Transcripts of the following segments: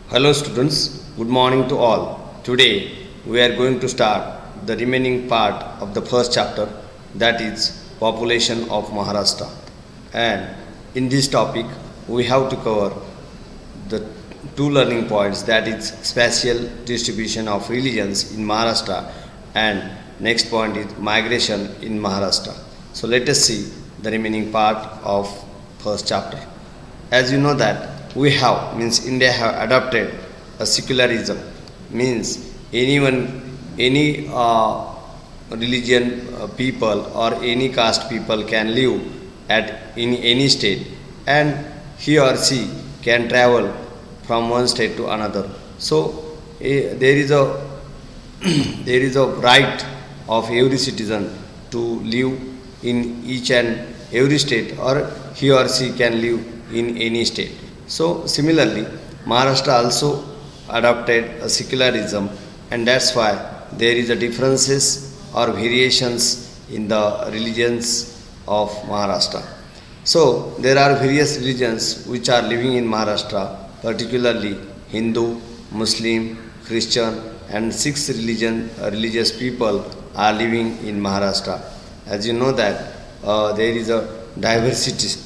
Hello students, good morning to all. Today we are going to start the remaining part of the first chapter, that is population of Maharashtra. And in this topic we have to cover the two learning points, that is spatial distribution of religions in Maharashtra, and next point is migration in Maharashtra. So let us see the remaining part of first chapter. As you know that we have, means India have adopted a secularism, means any religion people or any caste people can live at in any state, and he or she can travel from one state to another. So there is a there is a right of every citizen to live in each and every state, or he or she can live in any state. So similarly, Maharashtra also adopted a secularism, and that's why there is a differences or variations in the religions of Maharashtra. So there are various religions which are living in Maharashtra, particularly Hindu, Muslim, Christian, and six religious people are living in Maharashtra. As you know that there is a diversity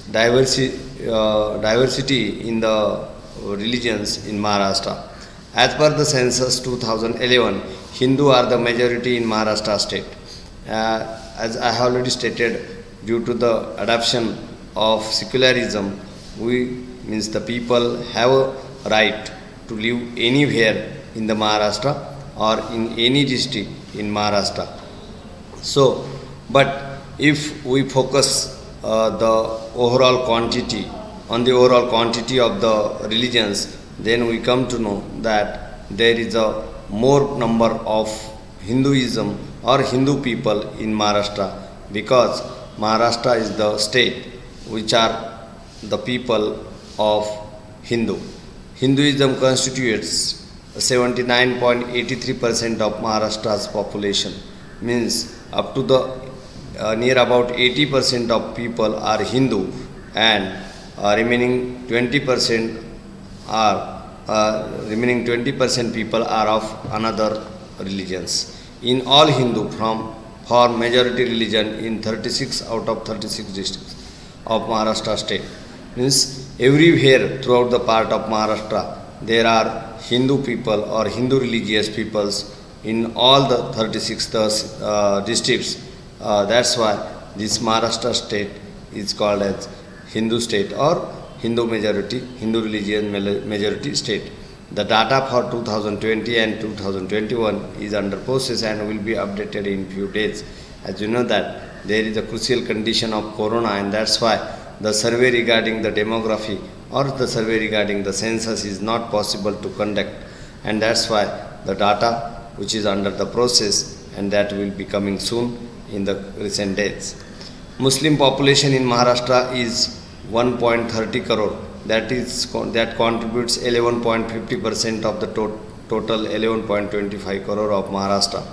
in the religions in Maharashtra. As per the census 2011, Hindu are the majority in Maharashtra state. As I have already stated, due to the adoption of secularism, we means the people have a right to live anywhere in the Maharashtra or in any district in Maharashtra. So, but if we focus the overall quantity on the overall quantity of the religions, then we come to know that there is a more number of Hinduism or Hindu people in Maharashtra, because Maharashtra is the state which are the people of Hindu. Hinduism constitutes 79.83% of Maharashtra's population, means up to the near about 80% of people are Hindu, and remaining 20% people are of another religions. In all Hindu for majority religion in 36 out of 36 districts of Maharashtra state, means everywhere throughout the part of Maharashtra there are Hindu people or Hindu religious peoples in all the 36 districts. That's why this Maharashtra state is called as Hindu state or Hindu religion majority state. The data for 2020 and 2021 is under process and will be updated in few days. As you know that there is a crucial condition of corona, and that's why the survey regarding the demography or the survey regarding the census is not possible to conduct, and that's why the data which is under the process, and that will be coming soon in the recent days. Muslim population in Maharashtra is 1.30 crore, that contributes 11.50% of the total 11.25 crore of Maharashtra.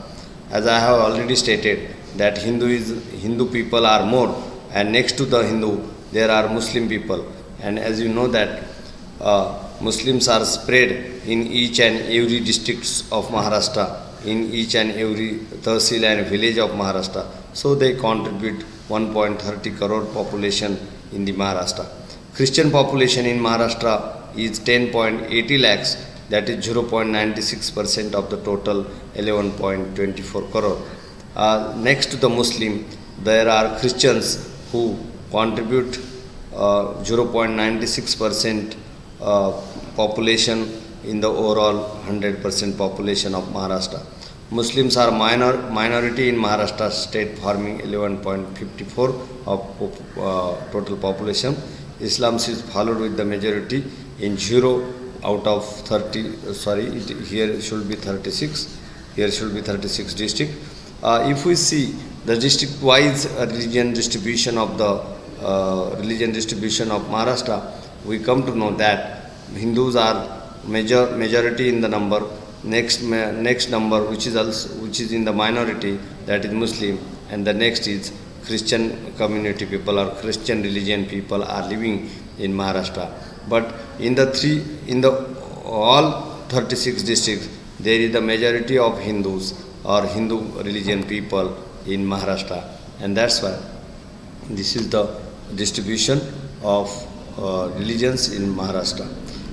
As I have already stated that Hindu people are more, and next to the Hindu there are Muslim people, and as you know that Muslims are spread in each and every districts of Maharashtra, in each and every tahsil and village of Maharashtra. So they contribute 1.30 crore population in the Maharashtra. Christian population in Maharashtra is 10.80 lakhs, that is 0.96% of the total 11.24 crore. Next to the Muslim, there are Christians who contribute 0.96% population in the overall 100% population of Maharashtra. Muslims are minority in Maharashtra state, forming 11.54 of total population. Islam is followed with the majority in 0 out of 30. Here should be 36. Here should be 36 district. If we see the district-wise religion distribution of Maharashtra, we come to know that Hindus are majority in the number. Next number which is in the minority, that is Muslim, and the next is Christian community people or Christian religion people are living in Maharashtra. But in the all 36 districts, there is the majority of Hindus or Hindu religion people in Maharashtra, and that's why this is the distribution of religions in Maharashtra.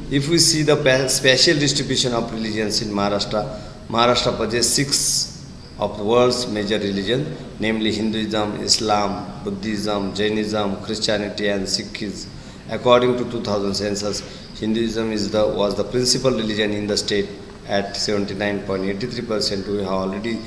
If we see the spatial distribution of religions in Maharashtra, Maharashtra possesses six of the world's major religions, namely Hinduism, Islam, Buddhism, Jainism, Christianity, and Sikhism. According to 2000 census, Hinduism was the principal religion in the state at 79.83%. We have already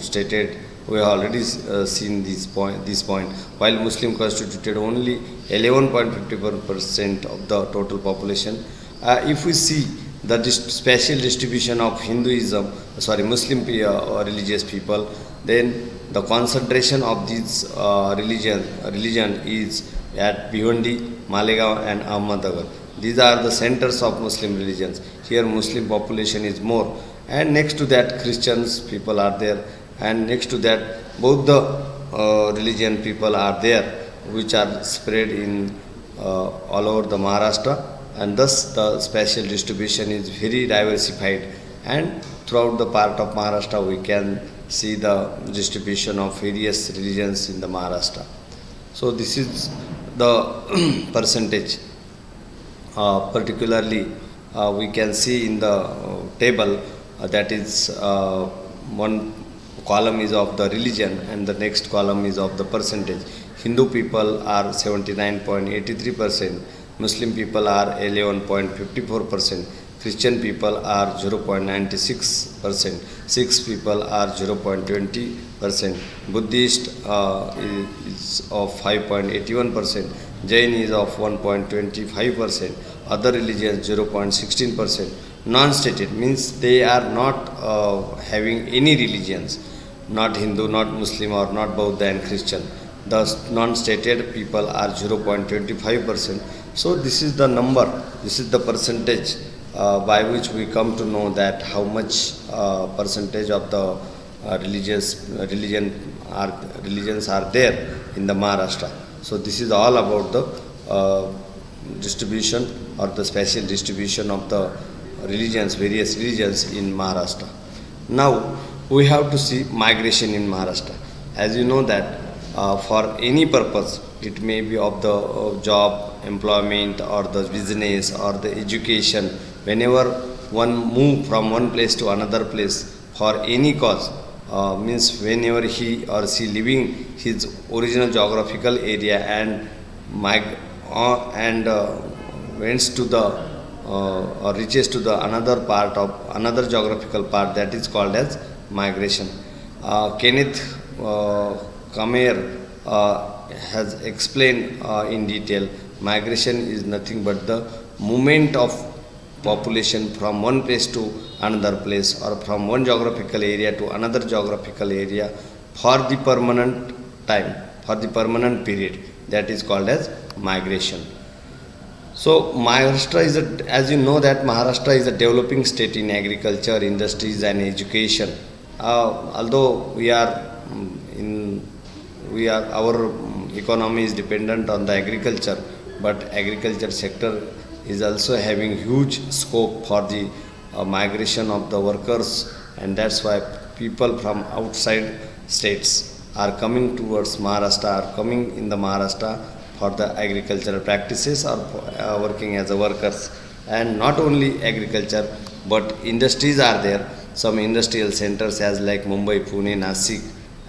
stated, we have already seen this point. While Muslim constituted only 11.51% of the total population. If we see the spatial distribution of Muslim religious people, then the concentration of these religion is at Bhiwandi, Malegaon, and Ahmednagar. These are the centers of Muslim religions. Here Muslim population is more, and next to that Christians people are there, and next to that both the religion people are there, which are spread in all over the Maharashtra, and thus the spatial distribution is very diversified, and throughout the part of Maharashtra we can see the distribution of various religions in the Maharashtra. So this is the percentage. Particularly we can see in the table that is one column is of the religion and the next column is of the percentage. Hindu people are 79.83%, Muslim people are 11.54%, Christian people are 0.96%, Sikhs people are 0.20%, Buddhist is of 5.81%, Jain is of 1.25%, other religions 0.16%. Non-stated means they are not having any religions, not Hindu, not Muslim, or not Buddha and Christian. The non-stated people are 0.25%. So this is the number, this is the percentage by which we come to know that how much percentage of the religions are there in the Maharashtra. So this is all about the distribution or the spatial distribution of the religions, various religions in Maharashtra. Now we have to see migration in Maharashtra. As you know that for any purpose, it may be of the job, employment, or the business, or the education, whenever one move from one place to another place for any cause, means whenever he or she leaving his original geographical area and went to the or reaches to the another part of another geographical part, that is called as migration. Kenneth Kamer has explained in detail, migration is nothing but the movement of population from one place to another place, or from one geographical area to another geographical area for the permanent time, for the permanent period. That is called as migration. So Maharashtra is as you know that Maharashtra is a developing state in agriculture, industries, and education. Although our economy is dependent on the agriculture, but agriculture sector is also having huge scope for the migration of the workers, and that's why people from outside states are coming towards Maharashtra, are coming in the Maharashtra for the agricultural practices, or working as a workers. And not only agriculture, but industries are there. Some industrial centers as like Mumbai, Pune, Nasik,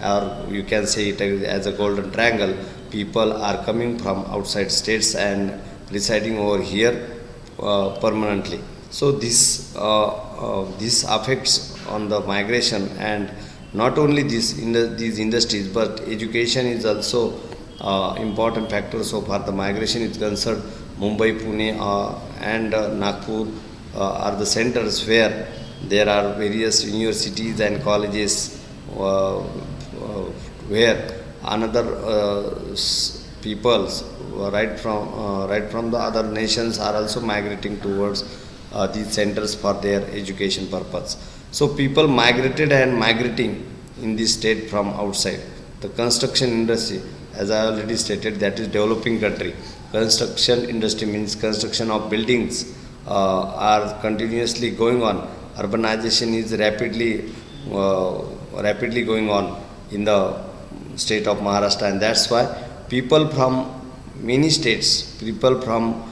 or you can say it as a golden triangle. People are coming from outside states and residing over here permanently. So this affects on the migration, and not only these industries, but education is also important factor. So far the migration is concerned, Mumbai, Pune and Nagpur are the centers where there are various universities and colleges where another peoples right from the other nations are also migrating towards these centers for their education purpose. So people migrated and migrating in this state from outside. The construction industry, as I already stated, that is developing country. Construction industry means construction of buildings are continuously going on. Urbanization is rapidly going on in the state of Maharashtra, and that's why people from many states, people from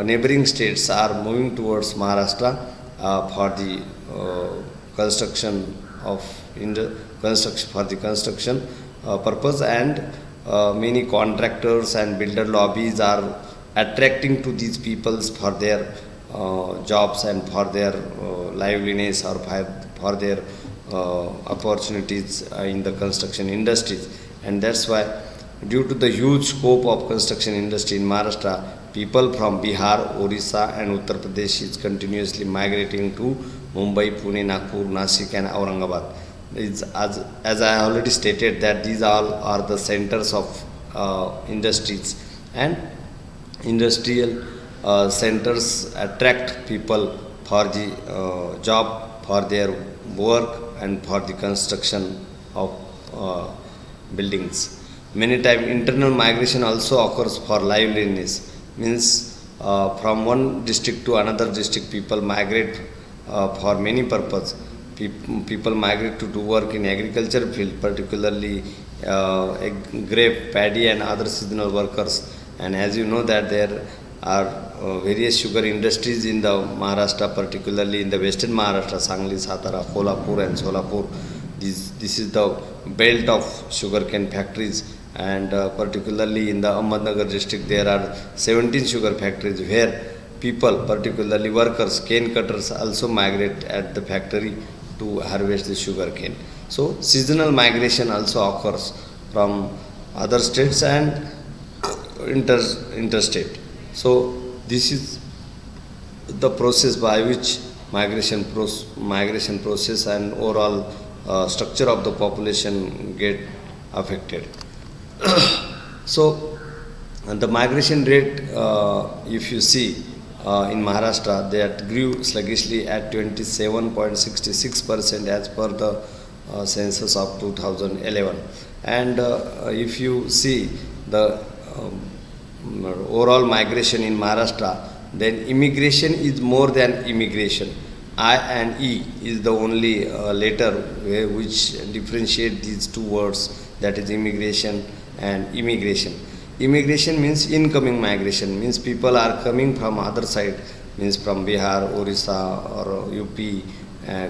neighboring states are moving towards Maharashtra for the construction of construction purpose, and many contractors and builder lobbies are attracting to these peoples for their jobs and for their liveliness, or for their opportunities in the construction industries. And that's why, due to the huge scope of construction industry in Maharashtra, people from Bihar, Orissa and Uttar Pradesh is continuously migrating to Mumbai, Pune, Nagpur, Nashik and Aurangabad. As I already stated, that these all are the centers of industries, and industrial centers attract people for the job, for their work and for the construction of buildings. Many times internal migration also occurs for liveliness, means from one district to another district people migrate for many purposes. People migrate to do work in agriculture field, particularly grape, paddy and other seasonal workers. And as you know that there are various sugar industries in the Maharashtra, particularly in the western Maharashtra, Sangli, Satara, Kolhapur and Solapur. This is the belt of sugarcane factories, and particularly in the Ahmednagar district there are 17 sugar factories where people, particularly workers, cane cutters, also migrate at the factory to harvest the sugar cane. So seasonal migration also occurs from other states and interstate. So this is the process by which migration process and overall structure of the population get affected. So the migration rate, if you see in Maharashtra, that grew sluggishly at 27.66% as per the census of 2011. And if you see the overall migration in Maharashtra, then immigration is more than immigration. I and E is the only letter which differentiate these two words, that is immigration and immigration. Immigration means incoming migration, means people are coming from other side, means from Bihar, Orissa or UP,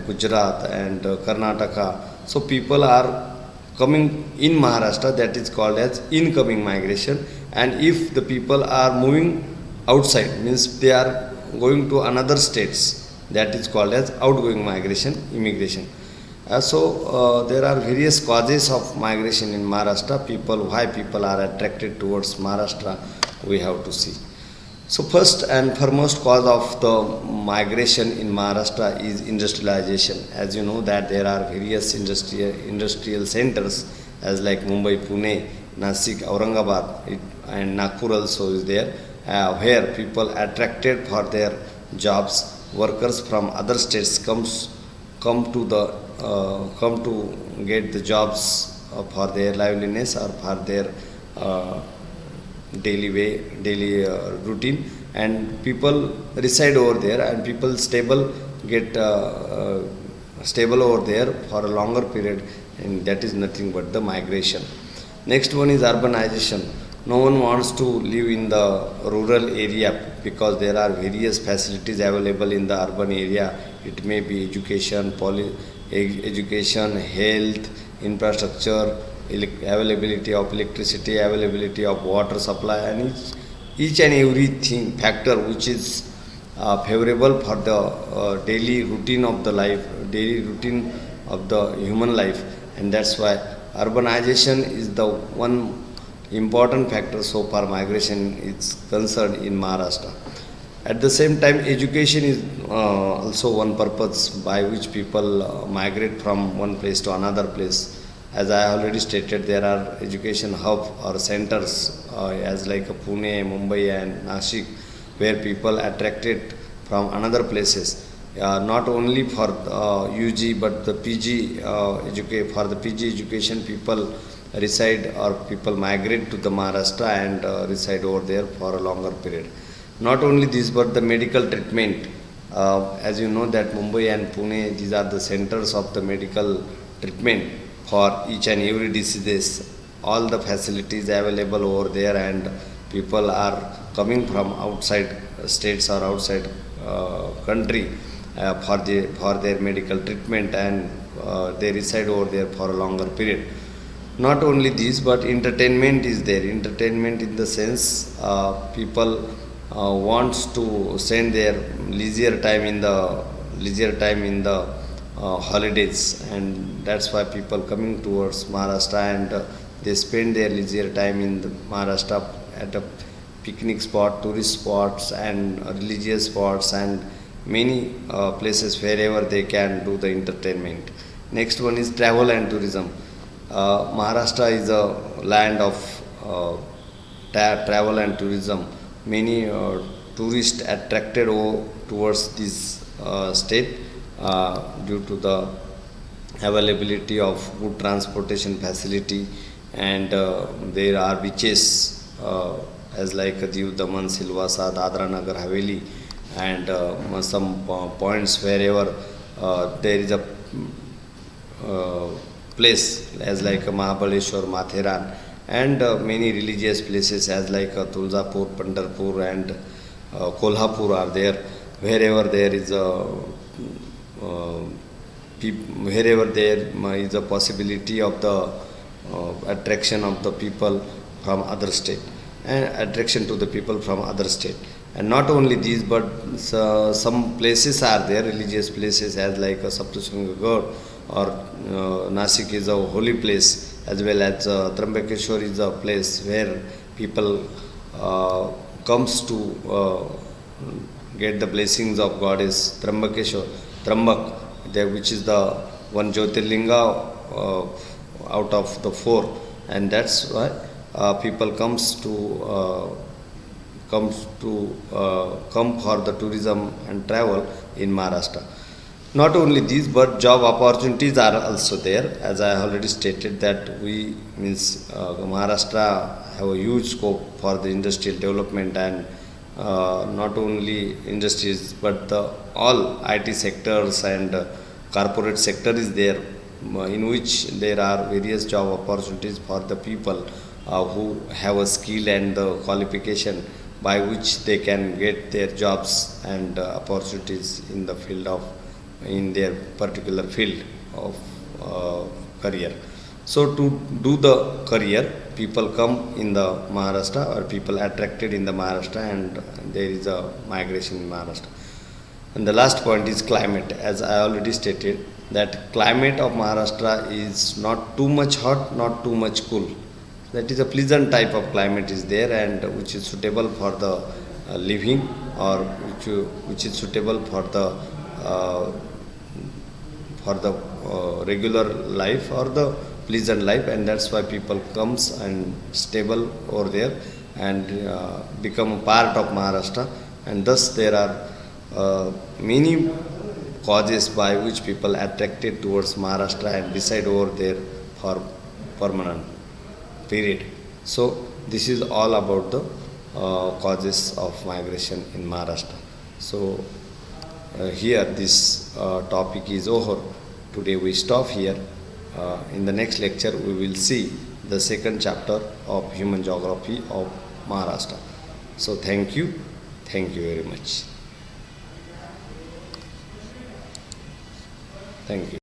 Gujarat and Karnataka. So people are coming in Maharashtra, that is called as incoming migration. And if the people are moving outside, means they are going to another states, that is called as outgoing migration, immigration. So there are various causes of migration in Maharashtra. Why people are attracted towards Maharashtra, we have to see. So first and foremost cause of the migration in Maharashtra is industrialization. As you know that there are various industrial centers as like Mumbai, Pune, Nashik, Aurangabad and Nagpur also is there, where people attracted for their jobs. Workers from other states come to get the jobs for their liveliness or for their daily routine, and people reside over there, and people get stable over there for a longer period, and that is nothing but the migration. Next one is urbanization. No one wants to live in the rural area because there are various facilities available in the urban area. It may be education, health, infrastructure, availability of electricity, availability of water supply, and each and everything factor which is favorable for the daily routine of the life, daily routine of the human life. And that's why urbanization is the one important factor so far migration is concerned in Maharashtra. At the same time, education is also one purpose by which people migrate from one place to another place. As I already stated, there are education hub or centers as like Pune, Mumbai and Nashik, where people attracted from another places, not only for UG but the PG for the PG education. People reside or people migrate to the Maharashtra and reside over there for a longer period. Not only this, but the medical treatment. As you know that Mumbai and Pune, these are the centers of the medical treatment for each and every diseases. All the facilities available over there, and people are coming from outside states or outside country for their medical treatment, and they reside over there for a longer period. Not only this, but entertainment is there. Entertainment in the sense, people wants to spend their leisure time in the holidays, and that's why people coming towards Maharashtra, and they spend their leisure time in the Maharashtra at a picnic spot, tourist spots, and religious spots, and many places wherever they can do the entertainment. Next one is travel and tourism. Maharashtra is a land of travel and tourism. Many tourists attracted towards this state due to the availability of good transportation facility, and there are beaches as like Diu, Daman, Silvassa, Dadra Nagar Haveli, and some points wherever there is a place as like Mahabaleshwar, Matheran, and many religious places as like Tulzapur, Pandharpur, and Kolhapur are there. Wherever there is a wherever there is a possibility of the attraction of the people from other state, and attraction to the people from other state. And not only these, but some places are there, religious places as like Saptasringagad, or Nasik is a holy place, as well as Trambakeshwar is a place where people comes to get the blessings of goddess Trambakeshwar, Trambak, there, which is the one Jyotirlinga out of the four, and that's why people come for the tourism and travel in Maharashtra. Not only these, but job opportunities are also there. As I already stated that we means Maharashtra have a huge scope for the industrial development, and not only industries, but the all IT sectors and corporate sector is there, in which there are various job opportunities for the people who have a skill and the qualification by which they can get their jobs and opportunities in the field of in their particular field of career. So to do the career, people come in the Maharashtra, or people attracted in the Maharashtra, and there is a migration in Maharashtra. And the last point is climate. As I already stated, that climate of Maharashtra is not too much hot, not too much cool. That is a pleasant type of climate is there, and which is suitable for the living, or which is suitable for the regular life or the pleasant life, and that's why people comes and stable over there, and become a part of Maharashtra. And thus there are many causes by which people attracted towards Maharashtra and reside over there for permanent period. So this is all about the causes of migration in Maharashtra. So here this topic is over. Today we stop here. In the next lecture we will see the second chapter of Human Geography of Maharashtra. So thank you very much. Thank you.